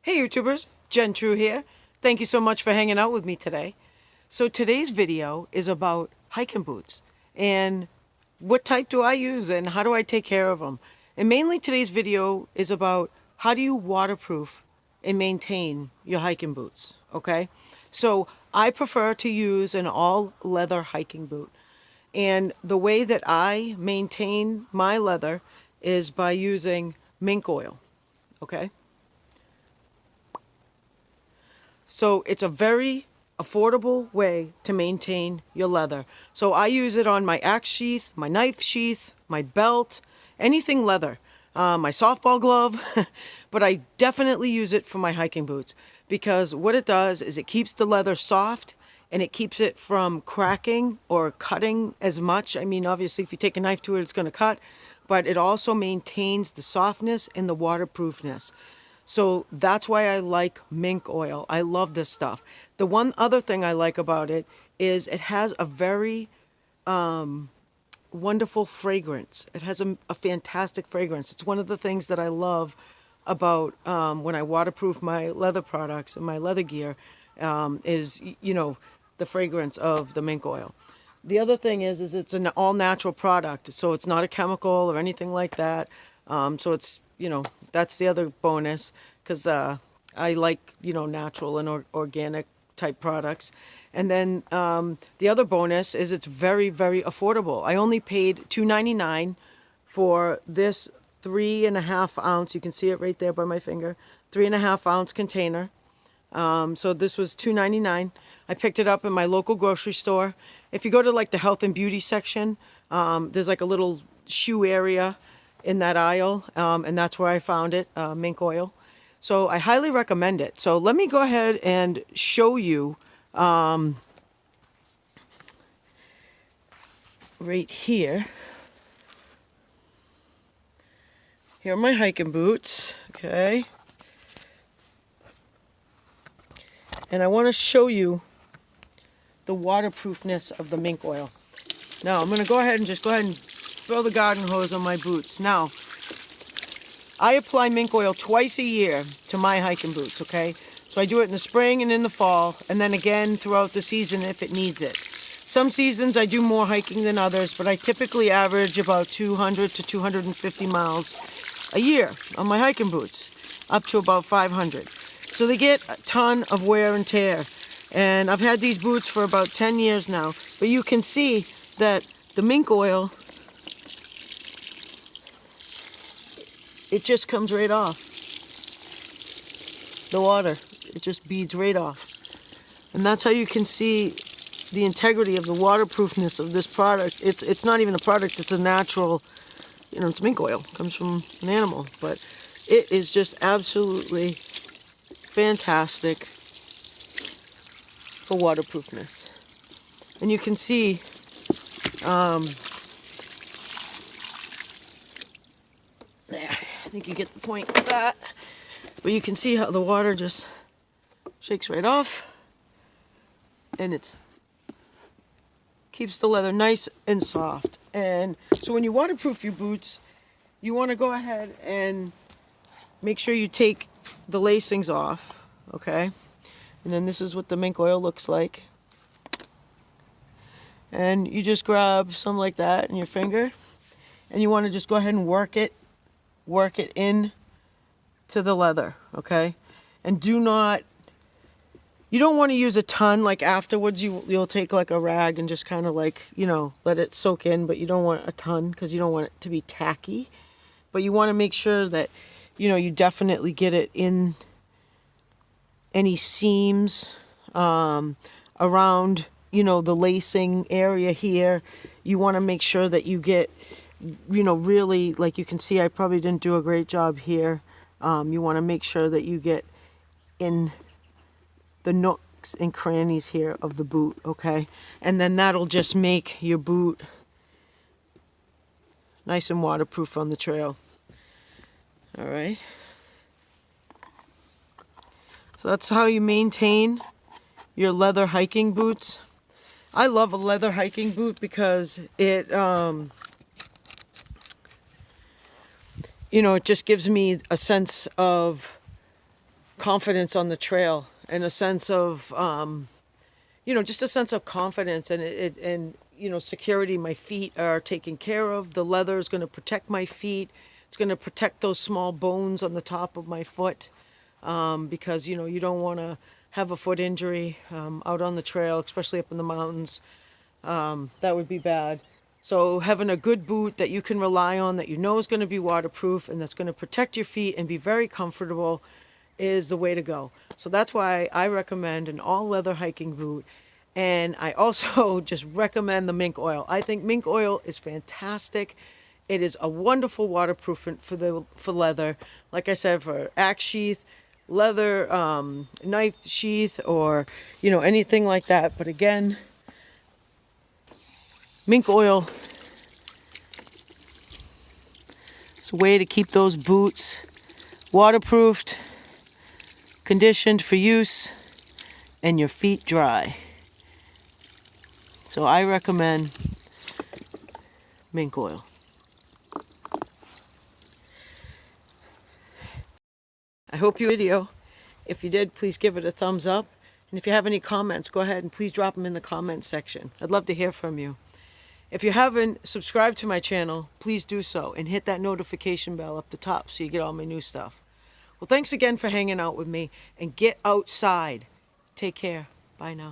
Hey YouTubers, Jen True here. Thank you so much for hanging out with me today. So today's video is about hiking boots and what type do I use and how do I take care of them. And mainly today's video is about how do you waterproof and maintain your hiking boots, okay? So I prefer to use an all leather hiking boot. And the way that I maintain my leather is by using mink oil, okay? So it's a very affordable way to maintain your leather. So I use it on my axe sheath, my knife sheath, my belt, anything leather, my softball glove, but I definitely use it for my hiking boots because what it does is it keeps the leather soft and it keeps it from cracking or cutting as much. I mean, obviously if you take a knife to it, it's going to cut, but it also maintains the softness and the waterproofness. So that's why I like mink oil. I love this stuff. The one other thing I like about it is it has a very wonderful fragrance. It has a fantastic fragrance. It's one of the things that I love about when I waterproof my leather products and my leather gear is, you know, the fragrance of the mink oil. The other thing is it's an all-natural product, so it's not a chemical or anything like that. So it's, you know, that's the other bonus because I like, you know, natural and organic type products. And then the other bonus is it's very, very affordable. I only paid $2.99 for this 3.5 ounce. You can see it right there by my finger. 3.5 ounce container. So this was $2.99. I picked it up in my local grocery store. If you go to like the health and beauty section, there's like a little shoe area in that aisle, and that's where I found it, mink oil. So I highly recommend it. So let me go ahead and show you right here. Here are my hiking boots, okay? And I want to show you the waterproofness of the mink oil. Now I'm going to go ahead and throw the garden hose on my boots. Now, I apply mink oil twice a year to my hiking boots, okay? So I do it in the spring and in the fall, and then again throughout the season if it needs it. Some seasons I do more hiking than others, but I typically average about 200 to 250 miles a year on my hiking boots, up to about 500. So they get a ton of wear and tear. And I've had these boots for about 10 years now, but you can see that the mink oil, it just comes right off. The water, it just beads right off. And that's how you can see the integrity of the waterproofness of this product. It's not even a product, it's a natural, you know, it's mink oil. It comes from an animal. But it is just absolutely fantastic for waterproofness. And you can see there, I think you get the point with that. But you can see how the water just shakes right off, and it's keeps the leather nice and soft. And so when you waterproof your boots, you want to go ahead and make sure you take the lacings off, okay? And then this is what the mink oil looks like. And you just grab some like that in your finger, and you want to just go ahead and work it in to the leather, okay? And you don't want to use a ton. Like afterwards you'll take like a rag and just kind of like, you know, let it soak in, but you don't want a ton because you don't want it to be tacky. But you want to make sure that, you know, you definitely get it in any seams around, you know, the lacing area here. You want to make sure that you get, you know, really, like you can see, I probably didn't do a great job here. You want to make sure that you get in the nooks and crannies here of the boot, okay? And then that'll just make your boot nice and waterproof on the trail. All right. So that's how you maintain your leather hiking boots. I love a leather hiking boot because it, you know, it just gives me a sense of confidence on the trail, and a sense of just a sense of confidence and security. My feet are taken care of. The leather is going to protect my feet. It's going to protect those small bones on the top of my foot, because you don't want to have a foot injury out on the trail, especially up in the mountains. That would be bad. So having a good boot that you can rely on, that is going to be waterproof and that's going to protect your feet and be very comfortable, is the way to go. So that's why I recommend an all leather hiking boot. And I also just recommend the mink oil. I think mink oil is fantastic. It is a wonderful waterproofant for leather. Like I said, for axe sheath, leather knife sheath, or anything like that. But again, mink oil is a way to keep those boots waterproofed, conditioned for use, and your feet dry. So I recommend mink oil. I hope you video. If you did, please give it a thumbs up. And if you have any comments, go ahead and please drop them in the comments section. I'd love to hear from you. If you haven't subscribed to my channel, please do so and hit that notification bell up the top so you get all my new stuff. Well, thanks again for hanging out with me, and get outside. Take care. Bye now.